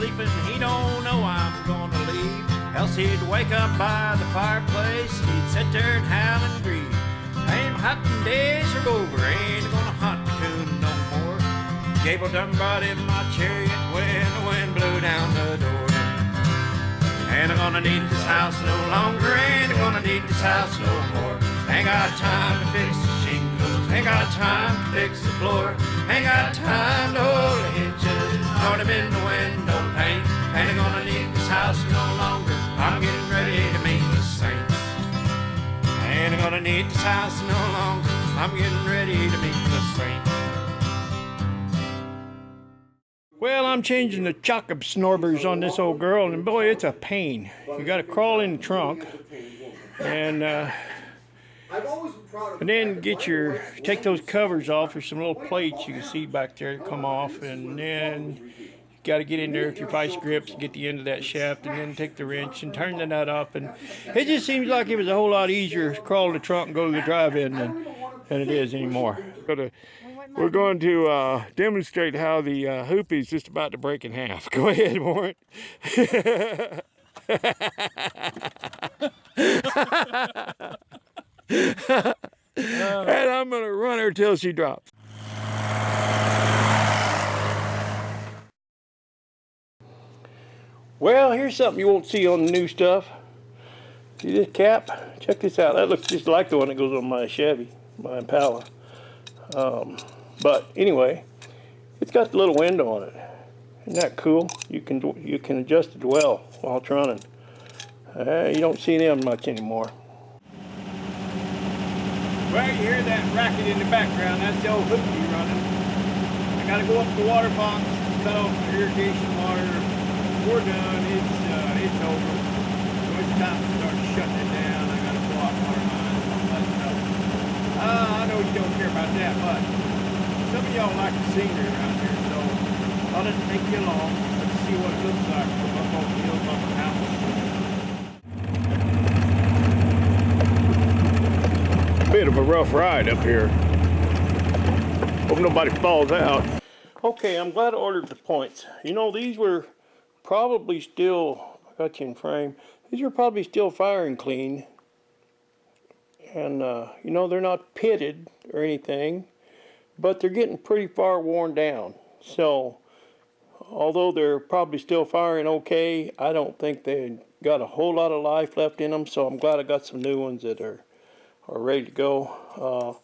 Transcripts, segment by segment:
sleeping, he don't know I'm gonna leave. Else he'd wake up by the fireplace, he'd sit there and howl and grieve. Ain't hunting days are over, ain't gonna hunt the coon no more. Gable done brought in my chariot when the wind blew down the door. Ain't gonna need this house no longer, ain't gonna need this house no more. Ain't got time to fix the shingles, ain't got time to fix the floor. Ain't got time to hold the hinges, nor to bend the window pane. Ain't gonna need this house no longer, I'm getting ready to meet the saints. Ain't gonna need this house no longer, I'm getting ready to meet the saints. Well, I'm changing the chock absorbers on this old girl, and boy, it's a pain. You gotta crawl in the trunk, and then take those covers off. There's some little plates you can see back there that come off, and then you got to get in there with your vice grips and get the end of that shaft, and then take the wrench and turn the nut up. And it just seems like it was a whole lot easier to crawl to the trunk and go to the drive-in than it is anymore. We're going to demonstrate how the hoop is just about to break in half. Go ahead, Warren. And I'm going to run her till she drops. Well, here's something you won't see on the new stuff. See this cap? Check this out. That looks just like the one that goes on my Chevy, my Impala. But anyway, it's got the little window on it. Isn't that cool? You can adjust the dwell while it's running. You don't see them much anymore. Well, you hear that racket in the background. That's the old hoopty running. I got to go up to the water box, cut off the irrigation water. We're done. It's over. So it's time to start shutting it down. I got to pull out water lines and all that stuff. I know you don't care about that, but some of y'all like the scenery around here, so I'll let it take you along. Let's see what it looks like from up on the hills up in Hamilton. Bit of a rough ride up here. Hope nobody falls out. Okay, I'm glad I ordered the points. You know, these were probably still, I got you in frame, these are probably still firing clean. And, you know, they're not pitted or anything, but they're getting pretty far worn down. So, although they're probably still firing okay, I don't think they got a whole lot of life left in them, so I'm glad I got some new ones that are ready to go.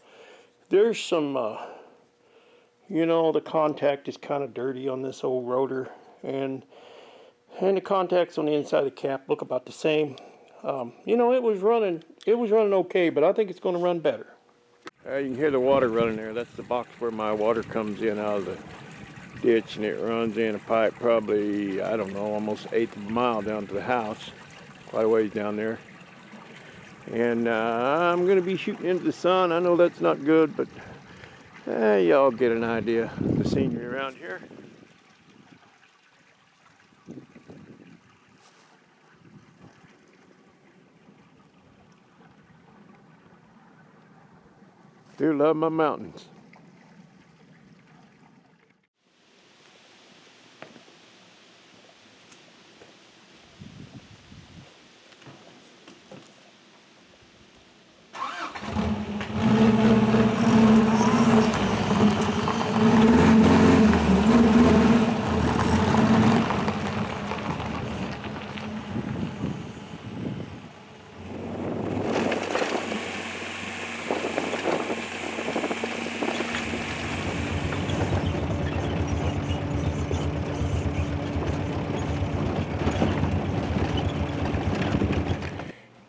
There's some, you know, the contact is kind of dirty on this old rotor, and the contacts on the inside of the cap look about the same. You know, it was running okay, but I think it's going to run better. You can hear the water running there. That's the box where my water comes in out of the ditch, and it runs in a pipe probably, I don't know, almost an eighth of a mile down to the house. Quite a ways down there. And I'm going to be shooting into the sun. I know that's not good, but y'all get an idea of the scenery around here. Do love my mountains.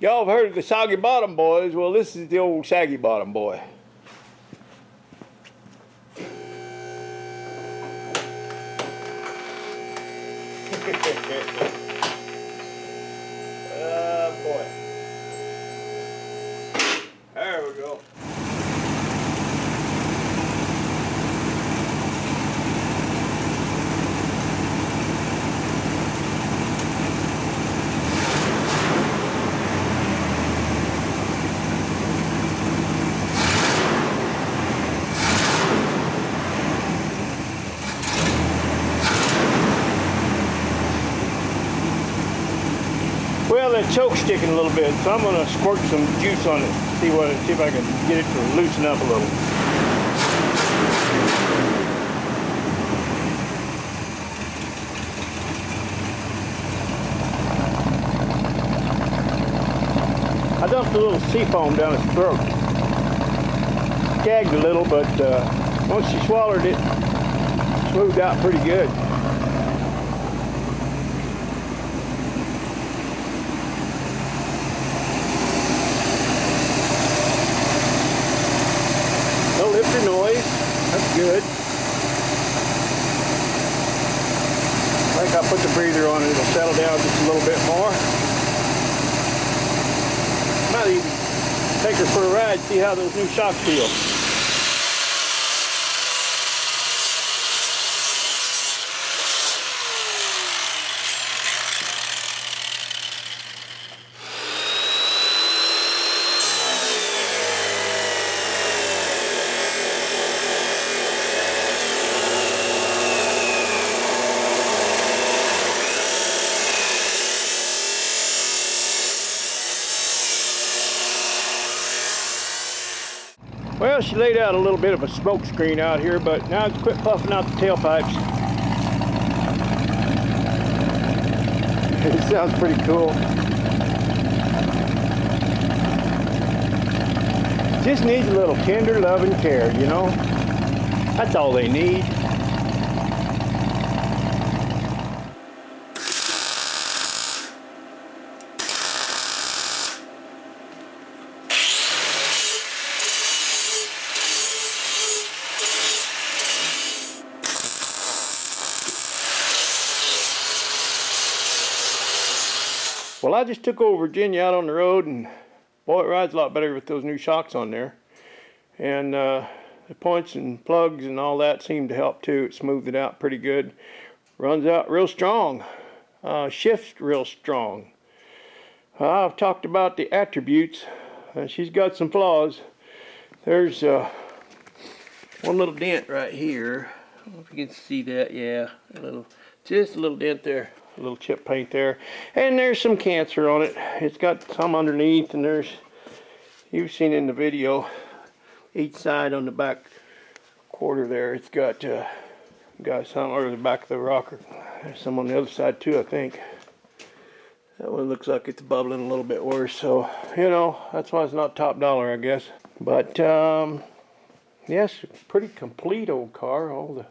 Y'all have heard of the Soggy Bottom Boys. Well, this is the old Saggy Bottom Boy. Boy. There we go. that choke sticking a little bit, so I'm gonna squirt some juice on it. See if I can get it to loosen up a little. I dumped a little sea foam down its throat. Gagged a little, but once she swallowed it, smoothed out pretty good. No lifter noise. That's good. I think I'll put the breather on and it'll settle down just a little bit more. Might even take her for a ride, see how those new shocks feel. Well, she laid out a little bit of a smoke screen out here, but now it's quit puffing out the tailpipes. It sounds pretty cool. Just needs a little tender love and care, you know? That's all they need. Well, I just took over Virginia out on the road, and boy, it rides a lot better with those new shocks on there. And the points and plugs and all that seem to help too. It smoothed it out pretty good. Runs out real strong. Shifts real strong. I've talked about the attributes. She's got some flaws. There's one little dent right here. I don't know if you can see that. Yeah, just a little dent there. A little chip paint there, and there's some cancer on it. It's got some underneath, and you've seen in the video, each side on the back quarter there, it's got some, or the back of the rocker. There's some on the other side too, I think. That one looks like it's bubbling a little bit worse, so you know, that's why it's not top dollar, I guess. But yes, pretty complete old car. All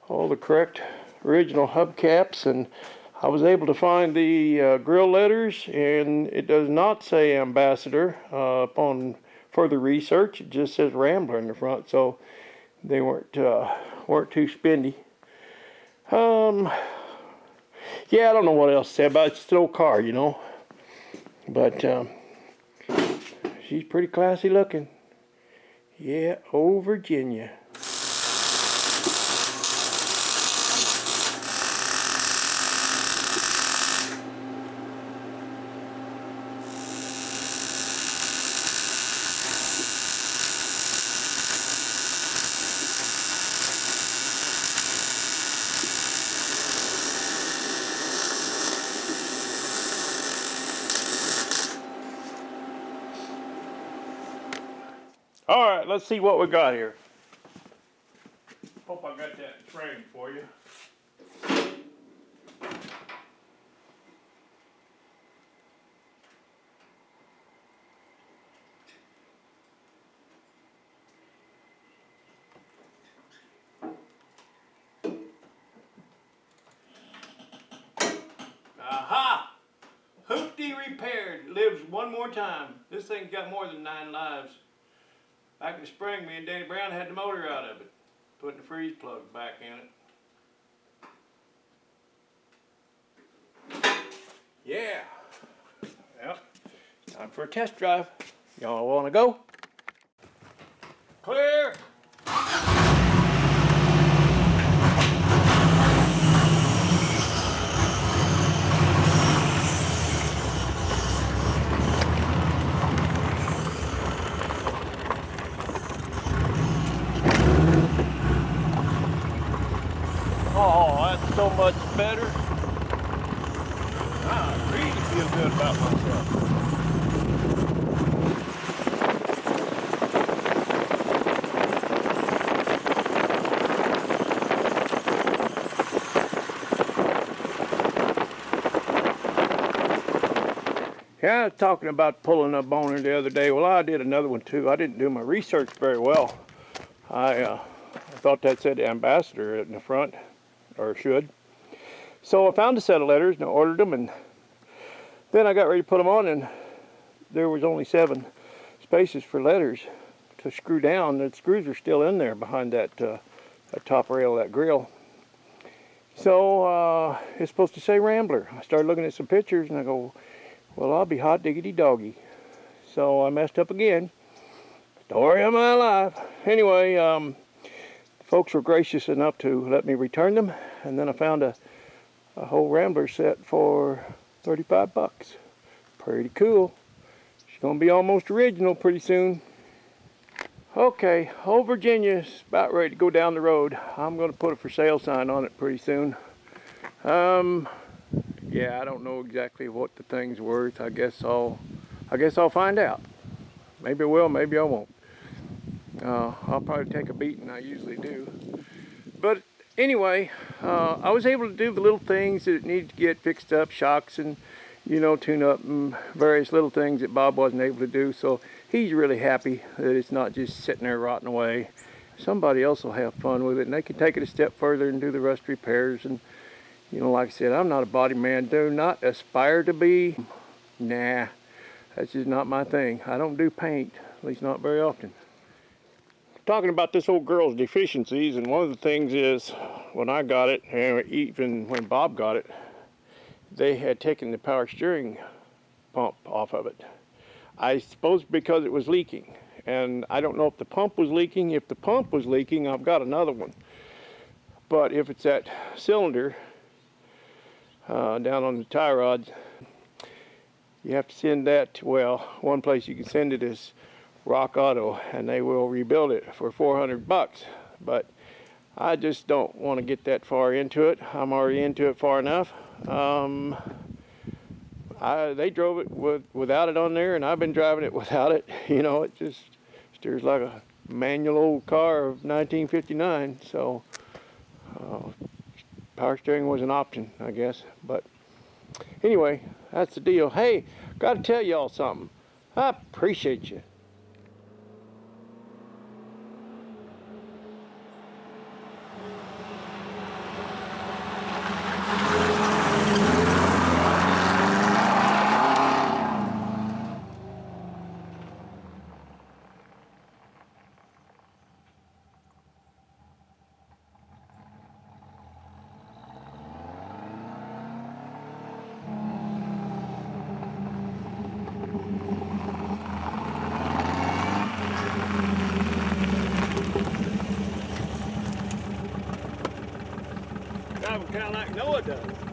the correct original hubcaps, and I was able to find the grill letters, and it does not say Ambassador. Upon further research, it just says Rambler in the front, so they weren't too spendy. Yeah, I don't know what else to say about it. It's an old car, you know. But she's pretty classy looking. Yeah, old Virginia. All right, let's see what we got here. Hope I got that framed for you. Aha! Hoopty repaired. Lives one more time. This thing's got more than 9 lives. Back in the spring, me and Danny Brown had the motor out of it, putting the freeze plug back in it. Yeah. Yep. Time for a test drive. Y'all want to go? Clear. Oh, that's so much better. Ah, breathe. feel good about myself. Yeah, I was talking about pulling a boner the other day. Well, I did another one too. I didn't do my research very well. I thought that said ambassador in the front, or should. So I found a set of letters and I ordered them, and then I got ready to put them on, and there was only 7 spaces for letters to screw down. The screws are still in there behind that, that top rail of that grill. So it's supposed to say Rambler. I started looking at some pictures and I go, well, I'll be hot diggity doggy. So I messed up again. Story of my life. Anyway, folks were gracious enough to let me return them, and then I found a whole Rambler set for 35 bucks. Pretty cool. She's gonna be almost original pretty soon. Okay, old Virginia's about ready to go down the road. I'm gonna put a for sale sign on it pretty soon. Yeah, I don't know exactly what the thing's worth. I guess I'll find out. Maybe I will, maybe I won't. I'll probably take a beating, I usually do. But anyway, I was able to do the little things that needed to get fixed up, shocks and, you know, tune up and various little things that Bob wasn't able to do. So he's really happy that it's not just sitting there rotting away. Somebody else will have fun with it, and they can take it a step further and do the rust repairs. And you know, like I said, I'm not a body man. Do not aspire to be. Nah, that's just not my thing. I don't do paint, at least not very often. Talking about this old girl's deficiencies, and one of the things is, when I got it, and even when Bob got it, they had taken the power steering pump off of it. I suppose because it was leaking, and I don't know if the pump was leaking. If the pump was leaking, I've got another one. But if it's that cylinder, down on the tie rods, you have to send that to, well, one place you can send it is Rock Auto, and they will rebuild it for 400 bucks. But I just don't want to get that far into it. I'm already into it far enough. They drove it without it on there, and I've been driving it without it. You know, it just steers like a manual old car of 1959. So power steering was an option, I guess. But anyway, that's the deal. Hey, got to tell y'all something. I appreciate you. Driving kind of like Noah does.